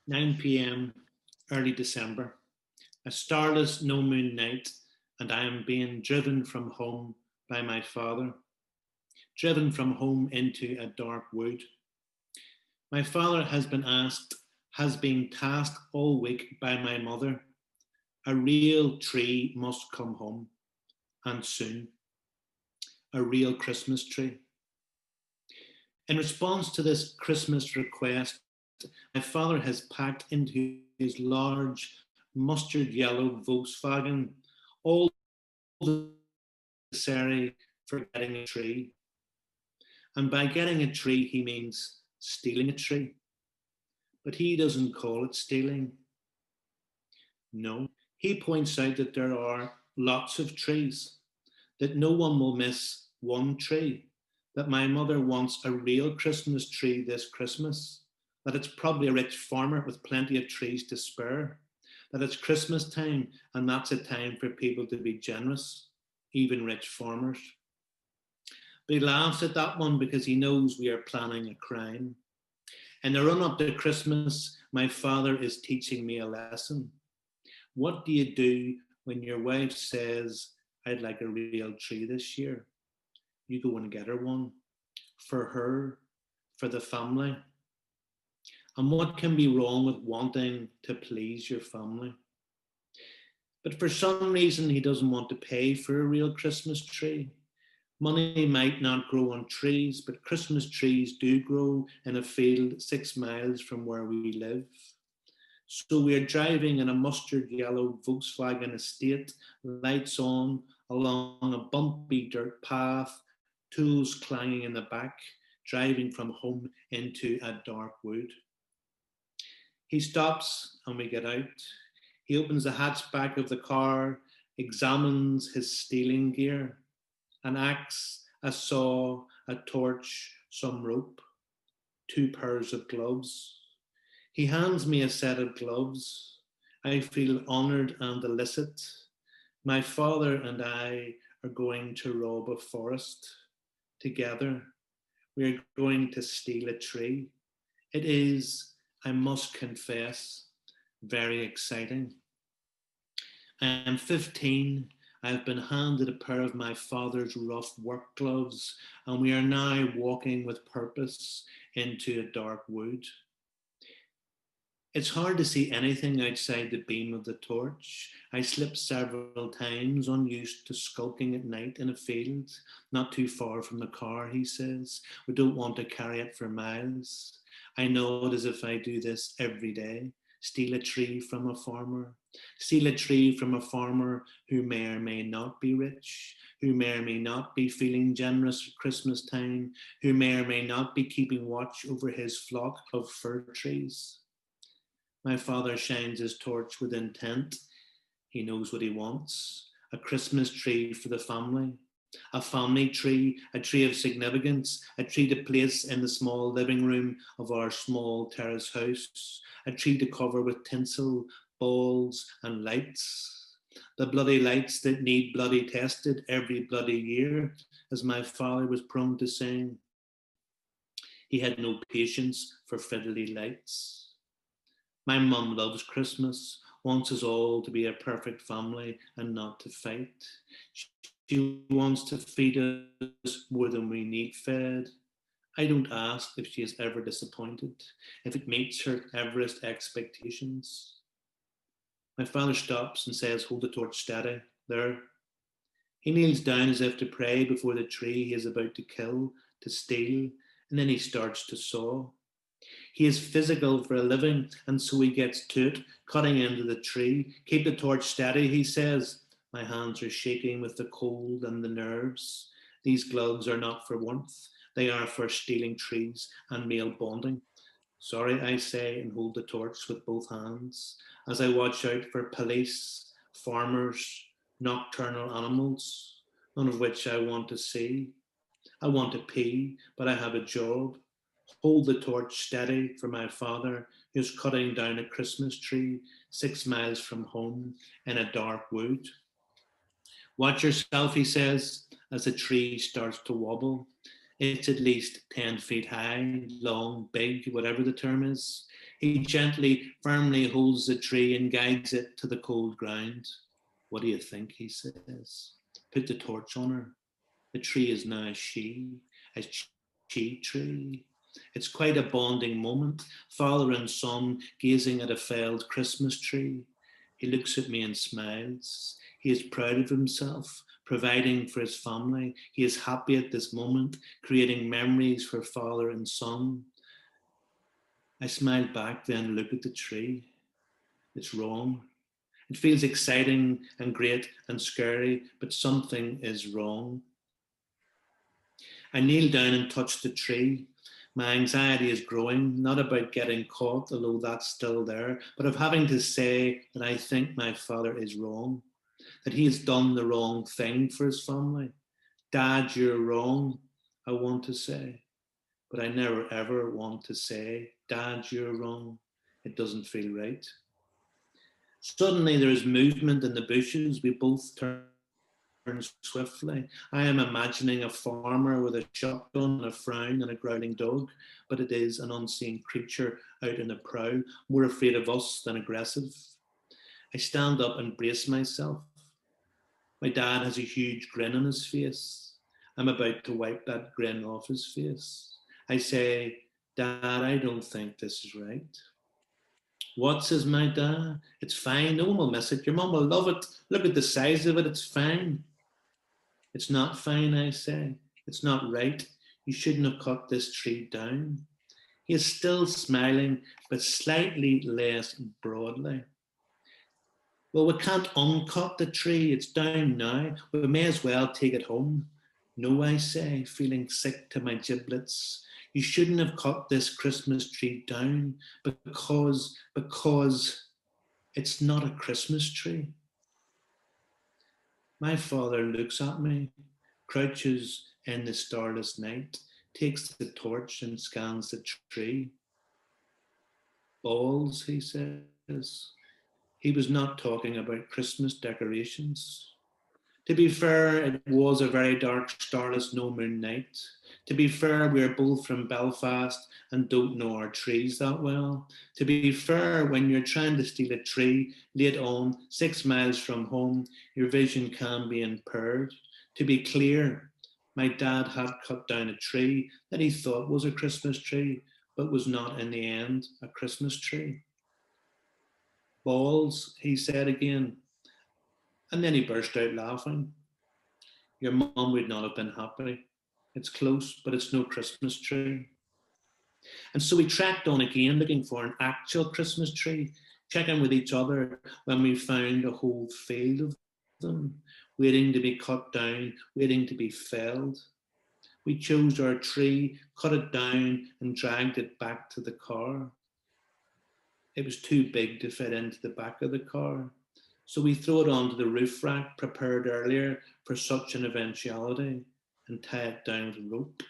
9 p.m., early December, a starless no moon night, and I am being driven from home by my father, driven from home into a dark wood. My father has been tasked all week by my mother. A real tree must come home, and soon. A real Christmas tree. In response to this Christmas request, my father has packed into his large mustard yellow Volkswagen all the necessary for getting a tree. And by getting a tree, he means stealing a tree. But he doesn't call it stealing. No, he points out that there are lots of trees, that no one will miss one tree, that my mother wants a real Christmas tree this Christmas, that it's probably a rich farmer with plenty of trees to spare, that it's Christmas time and that's a time for people to be generous, even rich farmers. But he laughs at that one because he knows we are planning a crime. In the run up to Christmas, my father is teaching me a lesson. What do you do when your wife says, I'd like a real tree this year? You go and get her one. For her, for the family. And what can be wrong with wanting to please your family? But for some reason, he doesn't want to pay for a real Christmas tree. Money might not grow on trees, but Christmas trees do grow in a field 6 miles from where we live. So we are driving in a mustard yellow Volkswagen estate, lights on, along a bumpy dirt path, tools clanging in the back, driving from home into a dark wood. He stops and we get out. He opens the hatchback of the car, examines his stealing gear, an axe, a saw, a torch, some rope, 2 pairs of gloves. He hands me a set of gloves. I feel honoured and illicit. My father and I are going to rob a forest together. We're going to steal a tree. It is, I must confess, very exciting. I am 15. I have been handed a pair of my father's rough work gloves, and we are now walking with purpose into a dark wood. It's hard to see anything outside the beam of the torch. I slipped several times, unused to skulking at night in a field, not too far from the car, he says. We don't want to carry it for miles. I know it as if I do this every day. Steal a tree from a farmer. Steal a tree from a farmer who may or may not be rich, who may or may not be feeling generous at Christmas time, who may or may not be keeping watch over his flock of fir trees. My father shines his torch with intent. He knows what he wants. A Christmas tree for the family. A family tree, a tree of significance, a tree to place in the small living room of our small terrace house, a tree to cover with tinsel, balls and lights. The bloody lights that need bloody tested every bloody year, as my father was prone to saying. He had no patience for fiddly lights. My mum loves Christmas, wants us all to be a perfect family and not to fight. She wants to feed us more than we need fed. I don't ask if she is ever disappointed, if it meets her Everest expectations. My father stops and says, hold the torch steady, there. He kneels down as if to pray before the tree he is about to kill, to steal, and then he starts to saw. He is physical for a living, and so he gets to it, cutting into the tree. Keep the torch steady, he says. My hands are shaking with the cold and the nerves. These gloves are not for warmth. They are for stealing trees and male bonding. Sorry, I say, and hold the torch with both hands, as I watch out for police, farmers, nocturnal animals, none of which I want to see. I want to pee, but I have a job. Hold the torch steady for my father, who's cutting down a Christmas tree 6 miles from home in a dark wood. Watch yourself, he says, as the tree starts to wobble. It's at least 10 feet high, long, big, whatever the term is. He gently, firmly holds the tree and guides it to the cold ground. What do you think? He says. Put the torch on her. The tree is now a she tree. It's quite a bonding moment, father and son gazing at a felled Christmas tree. He looks at me and smiles. He is proud of himself, providing for his family. He is happy at this moment, creating memories for father and son. I smile back, then look at the tree. It's wrong. It feels exciting and great and scary, but something is wrong. I kneel down and touch the tree. My anxiety is growing, not about getting caught, although that's still there, but of having to say that I think my father is wrong, that he has done the wrong thing for his family. Dad, you're wrong, I want to say, but I never ever want to say, Dad, you're wrong. It doesn't feel right. Suddenly there is movement in the bushes. We both turn swiftly. I am imagining a farmer with a shotgun and a frown and a growling dog, but it is an unseen creature out in the prow, more afraid of us than aggressive. I stand up and brace myself. My dad has a huge grin on his face. I'm about to wipe that grin off his face. I say, Dad, I don't think this is right. What, says my dad? It's fine. No one will miss it. Your mum will love it. Look at the size of it. It's fine. It's not fine, I say. It's not right. You shouldn't have cut this tree down. He is still smiling, but slightly less broadly. Well, we can't uncut the tree. It's down now. We may as well take it home. No, I say, feeling sick to my giblets. You shouldn't have cut this Christmas tree down because it's not a Christmas tree. My father looks at me, crouches in the starless night, takes the torch and scans the tree. Balls, he says. He was not talking about Christmas decorations. To be fair, it was a very dark, starless, no moon night. To be fair, we are both from Belfast and don't know our trees that well. To be fair, when you're trying to steal a tree late on, 6 miles from home, your vision can be impaired. To be clear, my dad had cut down a tree that he thought was a Christmas tree, but was not in the end a Christmas tree. Balls, he said again, and then he burst out laughing. Your mum would not have been happy. It's close, but it's no Christmas tree. And so we tracked on again, looking for an actual Christmas tree, checking with each other when we found a whole field of them, waiting to be cut down, waiting to be felled. We chose our tree, cut it down, and dragged it back to the car. It was too big to fit into the back of the car. So we throw it onto the roof rack prepared earlier for such an eventuality and tie it down with rope.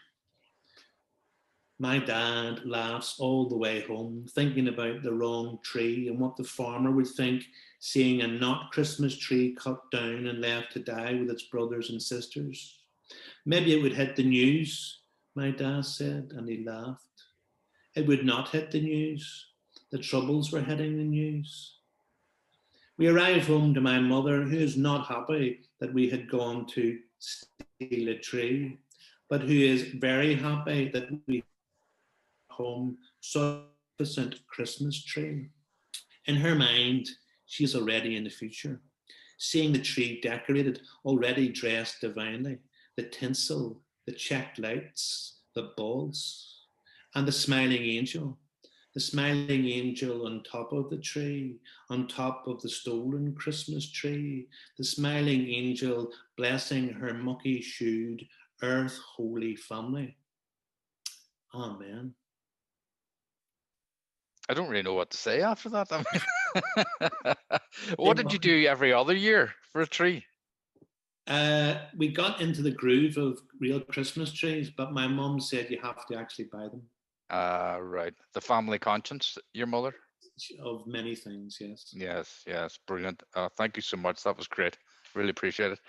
My dad laughs all the way home, thinking about the wrong tree and what the farmer would think seeing a not Christmas tree cut down and left to die with its brothers and sisters. Maybe it would hit the news, my dad said, and he laughed. It would not hit the news. The troubles were hitting the news. We arrived home to my mother, who is not happy that we had gone to steal a tree, but who is very happy that we home such a magnificent Christmas tree. In her mind, she is already in the future, seeing the tree decorated, already dressed divinely, the tinsel, the checked lights, the balls, and the smiling angel on top of the tree, on top of the stolen Christmas tree, the smiling angel blessing her mucky shoed, earth holy family. Amen. I don't really know what to say after that. I mean, what did you It, do every other year for a tree? we got into the groove of real Christmas trees, but my mum said you have to actually buy them. Right. The family conscience, your mother? Of many things, yes. Yes, yes, brilliant. Thank you so much. That was great. Really appreciate it.